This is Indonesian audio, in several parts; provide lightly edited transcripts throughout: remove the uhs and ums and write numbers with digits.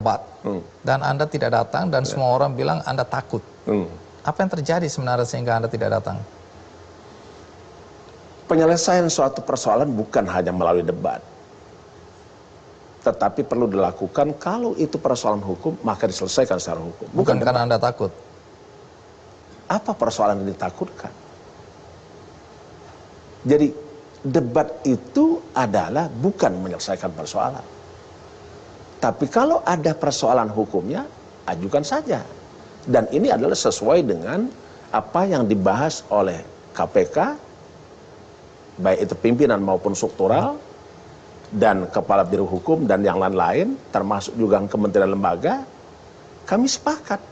debat dan Anda tidak datang dan semua orang bilang Anda takut. Apa yang terjadi sebenarnya sehingga Anda tidak datang? Penyelesaian suatu persoalan bukan hanya melalui debat, tetapi perlu dilakukan kalau itu persoalan hukum, maka diselesaikan secara hukum. Bukan karena Anda takut. Apa persoalan yang ditakutkan? Jadi debat itu adalah bukan menyelesaikan persoalan. Tapi kalau ada persoalan hukumnya, ajukan saja. Dan ini adalah sesuai dengan apa yang dibahas oleh KPK, baik itu pimpinan maupun struktural, dan Kepala Biro Hukum dan yang lain-lain, termasuk juga kementerian lembaga. Kami sepakat,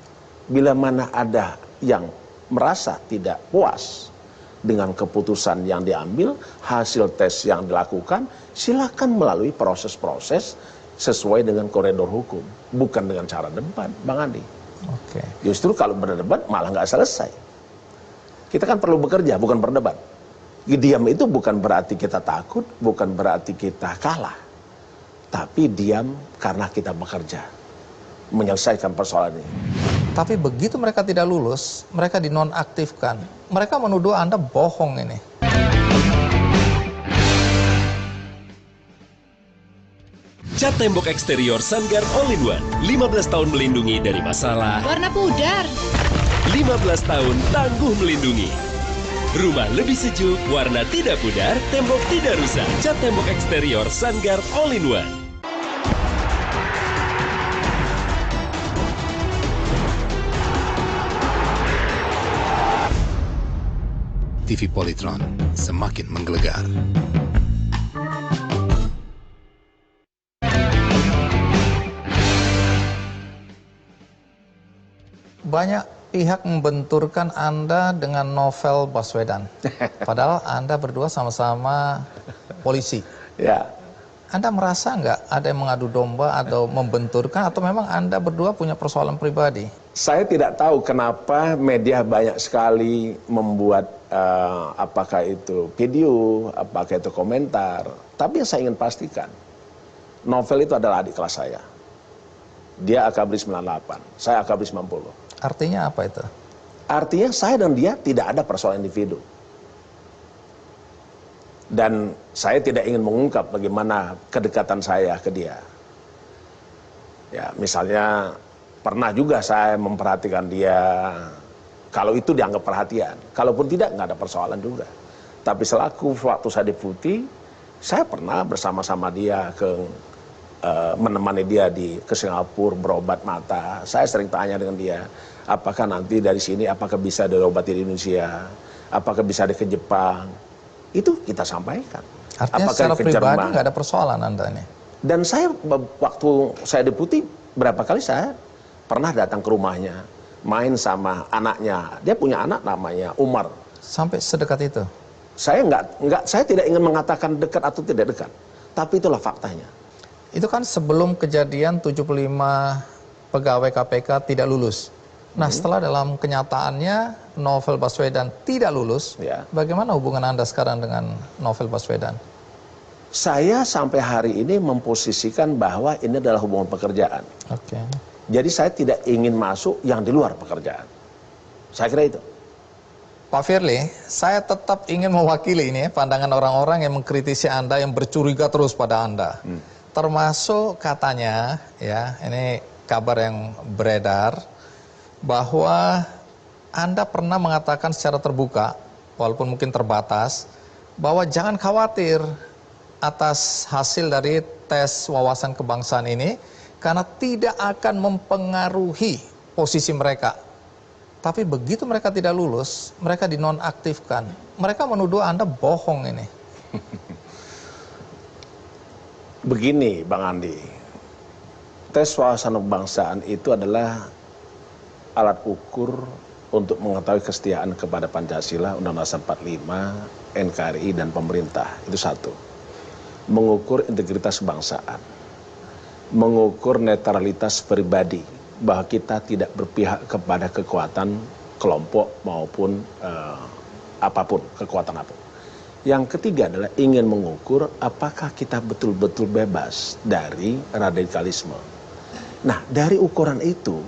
bila mana ada yang merasa tidak puas dengan keputusan yang diambil, hasil tes yang dilakukan, silakan melalui proses-proses sesuai dengan koridor hukum, bukan dengan cara debat, Bang Andi. Oke. Justru kalau berdebat malah nggak selesai. Kita kan perlu bekerja, bukan berdebat. Diam itu bukan berarti kita takut, bukan berarti kita kalah, tapi diam karena kita bekerja, menyelesaikan persoalan ini. Tapi begitu mereka tidak lulus, mereka dinonaktifkan. Mereka menuduh Anda bohong ini. Cat tembok eksterior Sun Guard All-in-One. 15 tahun melindungi dari masalah. Warna pudar. 15 tahun tangguh melindungi. Rumah lebih sejuk, warna tidak pudar, tembok tidak rusak. Cat tembok eksterior Sun Guard All-in-One. TV Polytron semakin menggelegar. Banyak pihak membenturkan Anda dengan Novel Baswedan. Padahal Anda berdua sama-sama polisi. Ya. Anda merasa nggak ada yang mengadu domba atau membenturkan, atau memang Anda berdua punya persoalan pribadi? Saya tidak tahu kenapa media banyak sekali membuat apakah itu video, apakah itu komentar. Tapi yang saya ingin pastikan, Novel itu adalah adik kelas saya. Dia AKABRI 98, saya AKABRI 90. Artinya apa itu? Artinya saya dan dia tidak ada persoalan individu. Dan saya tidak ingin mengungkap bagaimana kedekatan saya ke dia. Ya, misalnya pernah juga saya memperhatikan dia, kalau itu dianggap perhatian. Kalaupun tidak, nggak ada persoalan juga. Tapi selaku waktu saya deputi, saya pernah bersama-sama dia menemani dia ke Singapura berobat mata. Saya sering tanya dengan dia, apakah nanti dari sini, apakah bisa diobati di Indonesia, apakah bisa ke Jepang. Itu kita sampaikan. Artinya secara pribadi nggak ada persoalan Anda ini? Dan saya waktu saya deputi, berapa kali saya pernah datang ke rumahnya, main sama anaknya. Dia punya anak namanya Umar. Sampai sedekat itu? Saya saya tidak ingin mengatakan dekat atau tidak dekat, tapi itulah faktanya. Itu kan sebelum kejadian 75 pegawai KPK tidak lulus. Nah, setelah dalam kenyataannya Novel Baswedan tidak lulus, bagaimana hubungan Anda sekarang dengan Novel Baswedan? Saya sampai hari ini memposisikan bahwa ini adalah hubungan pekerjaan. Oke. Jadi saya tidak ingin masuk yang di luar pekerjaan. Saya kira itu. Pak Firly, saya tetap ingin mewakili ini pandangan orang-orang yang mengkritisi Anda, yang bercuriga terus pada Anda. Termasuk katanya, ya, ini kabar yang beredar, bahwa Anda pernah mengatakan secara terbuka, walaupun mungkin terbatas, bahwa jangan khawatir atas hasil dari tes wawasan kebangsaan ini, karena tidak akan mempengaruhi posisi mereka. Tapi begitu mereka tidak lulus, mereka dinonaktifkan. Mereka menuduh Anda bohong ini. Begini Bang Andi, tes wawasan kebangsaan itu adalah alat ukur untuk mengetahui kesetiaan kepada Pancasila, Undang-Undang 45, NKRI, dan pemerintah. Itu satu. Mengukur integritas kebangsaan. Mengukur netralitas pribadi, bahwa kita tidak berpihak kepada kekuatan kelompok maupun apapun, kekuatan apapun. Yang ketiga adalah ingin mengukur apakah kita betul-betul bebas dari radikalisme. Nah, dari ukuran itu,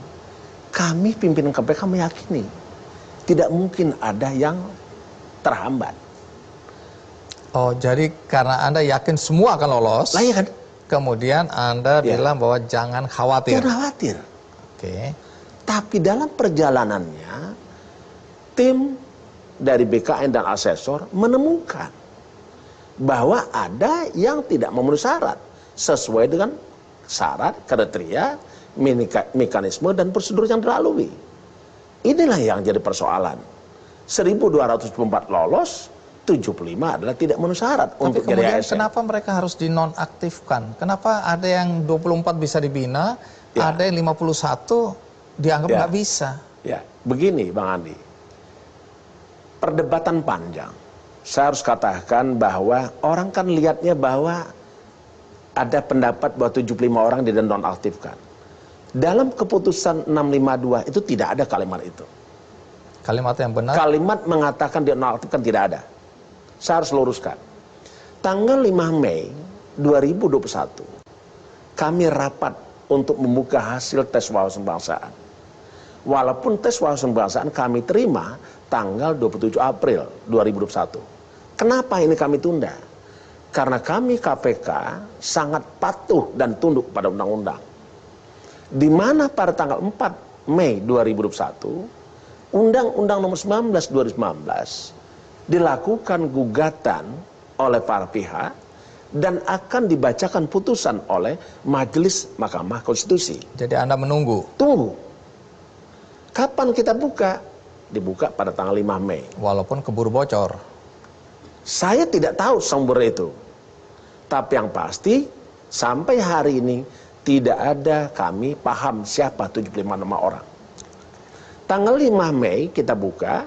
kami pimpinan KPK meyakini tidak mungkin ada yang terhambat. Oh, jadi karena Anda yakin semua akan lolos, Lah ya kan? kemudian Anda Ya. bilang bahwa jangan khawatir. Jangan khawatir. Oke. Tapi dalam perjalanannya, tim dari BKN dan asesor menemukan bahwa ada yang tidak memenuhi syarat sesuai dengan syarat, kriteria, mekanisme dan prosedur yang dilalui. Inilah yang jadi persoalan. 1.204 lolos, 75 adalah tidak memenuhi syarat Tapi untuk jadi kemudian ASN. kenapa mereka harus dinonaktifkan? Kenapa ada yang 24 bisa dibina, Ya. ada yang 51 dianggap Ya. nggak bisa? Ya, begini Bang Andi. Perdebatan panjang. Saya harus katakan bahwa orang kan lihatnya bahwa ada pendapat bahwa 75 orang dinonaktifkan. Dalam keputusan 652 itu tidak ada kalimat itu. Kalimat yang benar. Kalimat mengatakan dinonaktifkan tidak ada. Saya harus luruskan. Tanggal 5 Mei 2021, kami rapat untuk membuka hasil tes wawasan kebangsaan. Walaupun tes wawasan kebangsaan kami terima tanggal 27 April 2021. Kenapa ini kami tunda? Karena kami KPK sangat patuh dan tunduk pada undang-undang. Di mana pada tanggal 4 Mei 2021, Undang-Undang Nomor 19 2019 dilakukan gugatan oleh para pihak dan akan dibacakan putusan oleh Majelis Mahkamah Konstitusi. Jadi Anda menunggu, Tunggu. Kapan kita buka? Dibuka pada tanggal 5 Mei. walaupun keburu bocor. Saya tidak tahu sumber itu. Tapi yang pasti, sampai hari ini tidak ada kami paham siapa 75 nama orang. Tanggal 5 Mei kita buka,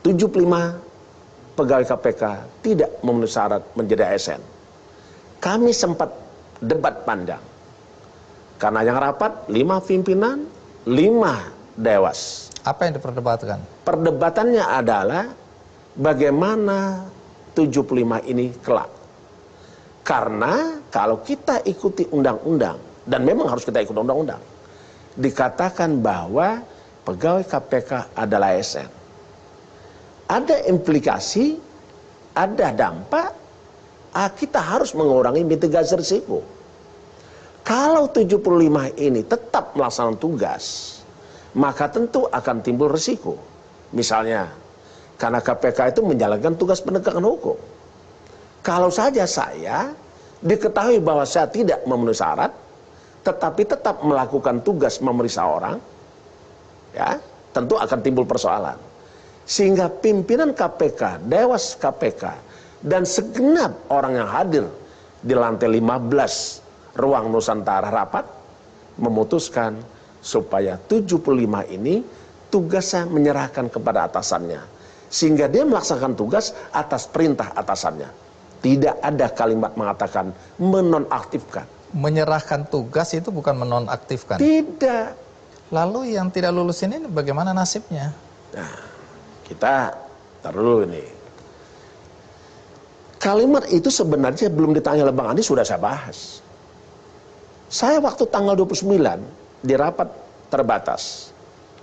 75 pegawai KPK tidak memenuhi syarat menjadi ASN. Kami sempat debat panjang. Karena yang rapat 5 pimpinan, 5 dewas. Apa yang diperdebatkan? Perdebatannya adalah bagaimana 75 ini kelak. Karena kalau kita ikuti undang-undang, dan memang harus kita ikuti undang-undang, dikatakan bahwa pegawai KPK adalah ASN. Ada implikasi, ada dampak, kita harus mengurangi mitigasi risiko. Kalau 75 ini tetap melaksanakan tugas, maka tentu akan timbul risiko. Misalnya, karena KPK itu menjalankan tugas penegakan hukum. Kalau saja saya diketahui bahwa saya tidak memenuhi syarat, tetapi tetap melakukan tugas memeriksa orang, ya, tentu akan timbul persoalan. Sehingga pimpinan KPK, Dewas KPK, dan segenap orang yang hadir di lantai 15 ruang Nusantara rapat, memutuskan supaya 75 ini tugasnya menyerahkan kepada atasannya. Sehingga dia melaksanakan tugas atas perintah atasannya. Tidak ada kalimat mengatakan menonaktifkan. Menyerahkan tugas itu bukan menonaktifkan. Tidak. Lalu yang tidak lulus ini bagaimana nasibnya? Nah, kita taruh ini. Kalimat itu sebenarnya belum ditanya oleh Bang Andi, sudah saya bahas. Saya waktu tanggal 29 di rapat terbatas.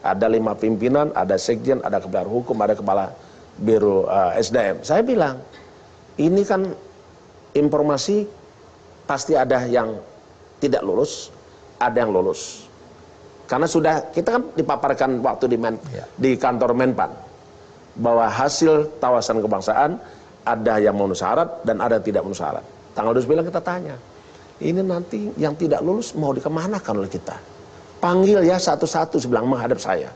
Ada 5 pimpinan, ada sekjen, ada kepala hukum, ada kepala biro SDM. Saya bilang, ini kan informasi pasti ada yang tidak lulus, ada yang lulus. Karena sudah, kita kan dipaparkan waktu di kantor Menpan, bahwa hasil tawasan kebangsaan ada yang memenuhi syarat dan ada yang tidak memenuhi syarat. Tanggal 29 kita tanya, ini nanti yang tidak lulus mau dikemanakan oleh kita? Panggil ya satu-satu, sebelah menghadap saya.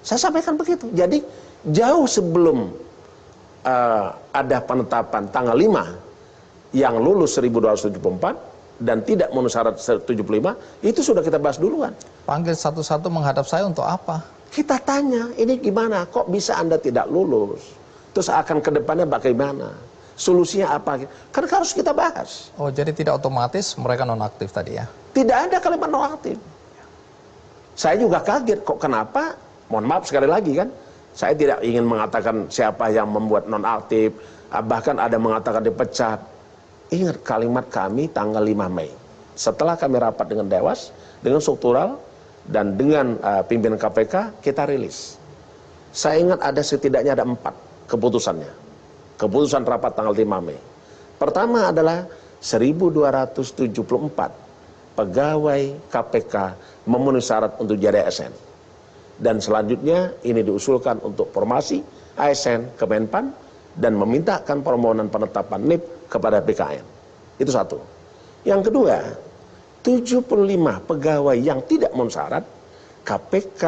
Saya sampaikan begitu. Jadi jauh sebelum ada penetapan tanggal 5 yang lulus 1274 dan tidak memenuhi syarat 75, itu sudah kita bahas duluan. Panggil satu-satu menghadap saya untuk apa? Kita tanya, ini gimana? Kok bisa Anda tidak lulus? Terus akan ke depannya bagaimana? Solusinya apa? Kan harus kita bahas. Oh, jadi tidak otomatis mereka nonaktif tadi ya? Tidak ada kalimat nonaktif. Saya juga kaget, kok kenapa? Mohon maaf sekali lagi kan, saya tidak ingin mengatakan siapa yang membuat nonaktif, bahkan ada mengatakan dipecat. ingat kalimat kami tanggal 5 Mei. Setelah kami rapat dengan Dewas, dengan struktural, dan dengan pimpinan KPK, kita rilis. Saya ingat ada setidaknya ada 4 keputusannya. Keputusan rapat tanggal 5 Mei. Pertama adalah 1.274 pegawai KPK memenuhi syarat untuk jadi ASN. Dan selanjutnya ini diusulkan untuk formasi ASN ke Menpan dan memintakan permohonan penetapan NIP kepada BKN. Itu satu. Yang kedua, 75 pegawai yang tidak memenuhi syarat, KPK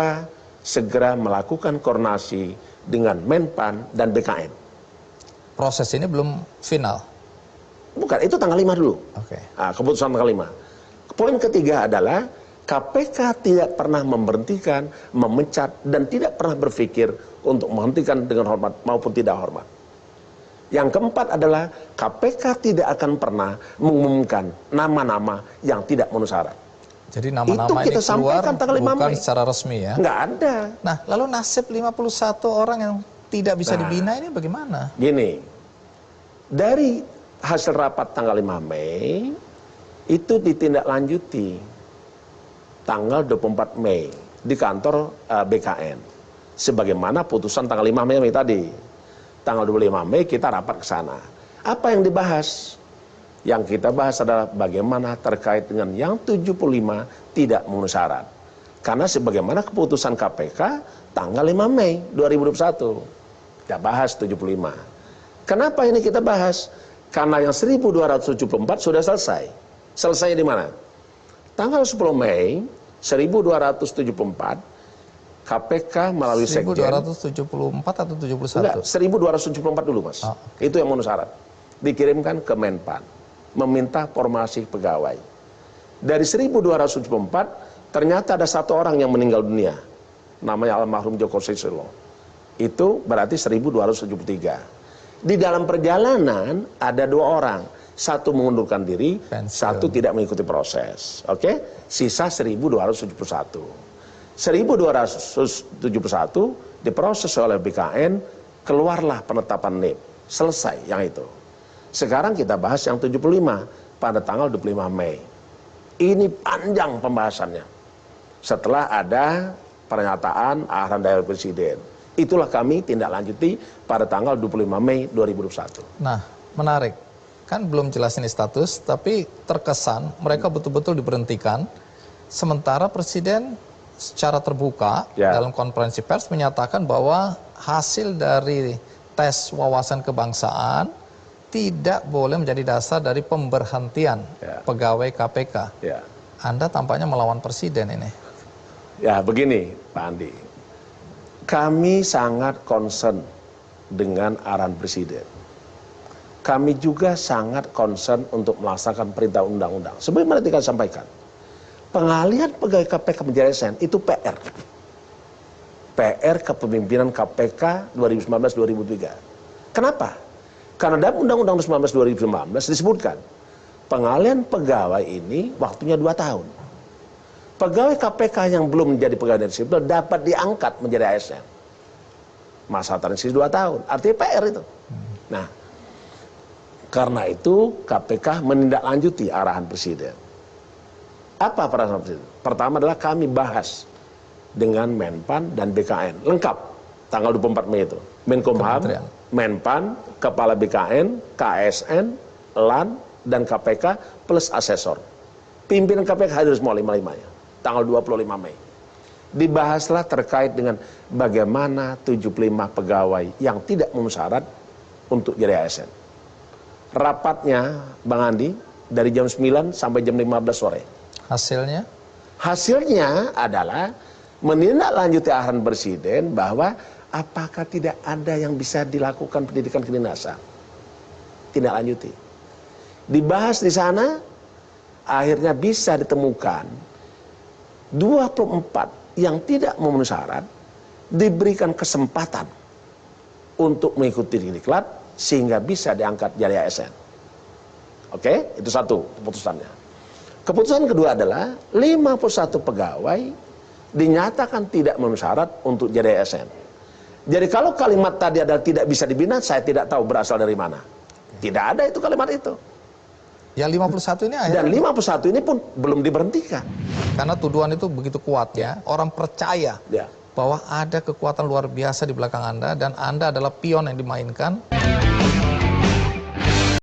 segera melakukan koordinasi dengan Menpan dan BKN. Proses ini belum final. Bukan, itu tanggal 5 dulu. Oke. Nah, keputusan tanggal 5. Poin ketiga adalah KPK tidak pernah memberhentikan, memecat, dan tidak pernah berpikir untuk menghentikan dengan hormat maupun tidak hormat. Yang keempat adalah KPK tidak akan pernah mengumumkan nama-nama yang tidak memenuhi syarat. Jadi nama-nama Itu ini kita keluar sampaikan tanggal 5 bukan Mei. secara resmi ya? Nggak ada. Nah, lalu nasib 51 orang yang tidak bisa dibina ini bagaimana? Gini, dari hasil rapat tanggal 5 Mei, itu ditindaklanjuti tanggal 24 Mei di kantor BKN. Sebagaimana putusan tanggal 5 Mei tadi. Tanggal 25 Mei kita rapat ke sana. Apa yang dibahas? Yang kita bahas adalah bagaimana terkait dengan yang 75 tidak memenuhi syarat. Karena sebagaimana keputusan KPK tanggal 5 Mei 2021. Kita bahas 75. Kenapa ini kita bahas? Karena yang 1.274 sudah selesai. Selesai di mana? Tanggal 10 Mei 1.274 KPK melalui sekjen. 1274 atau 71? Enggak, 1.274 dulu mas. Oh. Itu yang memenuhi syarat. Dikirimkan ke Menpan. Meminta formasi pegawai. Dari 1.274 ternyata ada 1 orang yang meninggal dunia. Namanya almarhum Joko Susilo. Itu berarti 1.273. Di dalam perjalanan ada 2 orang. 1 mengundurkan diri, pensiun. 1 tidak mengikuti proses. Oke? Sisa 1.271. 1.271 diproses oleh BKN, keluarlah penetapan NIP. Selesai yang itu. Sekarang kita bahas yang 75 pada tanggal 25 Mei. Ini panjang pembahasannya. Setelah ada pernyataan arahan dari Presiden. Itulah kami tindak lanjuti pada tanggal 25 Mei 2021. Nah, menarik. Kan belum jelas ini status, tapi terkesan mereka betul-betul diberhentikan. Sementara Presiden secara terbuka dalam konferensi pers menyatakan bahwa hasil dari tes wawasan kebangsaan tidak boleh menjadi dasar dari pemberhentian pegawai KPK. Anda tampaknya melawan Presiden ini. Ya begini Pak Andi, kami sangat concern dengan arahan Presiden. Kami juga sangat concern untuk melaksanakan perintah undang-undang. Sebagaimana tadi kami sampaikan, pengalihan pegawai KPK menjadi ASN itu PR. PR kepemimpinan KPK 2019-2003. Kenapa? Karena dalam Undang-Undang 19 2019 disebutkan pengalihan pegawai ini waktunya 2 tahun. Pegawai KPK yang belum menjadi pegawai negeri sipil dapat diangkat menjadi ASN. Masa transisi 2 tahun. Artinya PR itu. Nah, karena itu KPK menindaklanjuti arahan Presiden. Apa perasaan Presiden? Pertama adalah kami bahas dengan Menpan dan BKN. Lengkap. Tanggal 24 Mei itu. Menkumham, Menpan, Kepala BKN, KSN, LAN, dan KPK plus asesor. Pimpinan KPK hadir semua 5-5-nya. Tanggal 25 Mei. Dibahaslah terkait dengan bagaimana 75 pegawai yang tidak memenuhi syarat untuk jadi ASN. Rapatnya, Bang Andi, dari jam 9 sampai jam 15 sore. Hasilnya? Hasilnya adalah menindaklanjuti arahan Presiden bahwa apakah tidak ada yang bisa dilakukan pendidikan kedinasan. Tidak lanjuti. Dibahas di sana, akhirnya bisa ditemukan 24 yang tidak memenuhi syarat diberikan kesempatan untuk mengikuti diklat sehingga bisa diangkat jadi ASN. Oke, itu satu keputusannya. Keputusan kedua adalah 51 pegawai dinyatakan tidak memenuhi syarat untuk jadi ASN. Jadi kalau kalimat tadi adalah tidak bisa dibina, saya tidak tahu berasal dari mana. Tidak ada itu kalimat itu. Ya 51 ini Dan akhirnya 51 ini pun belum diberhentikan. karena tuduhan itu begitu kuat ya. Orang percaya Ya. bahwa ada kekuatan luar biasa di belakang Anda dan Anda adalah pion yang dimainkan.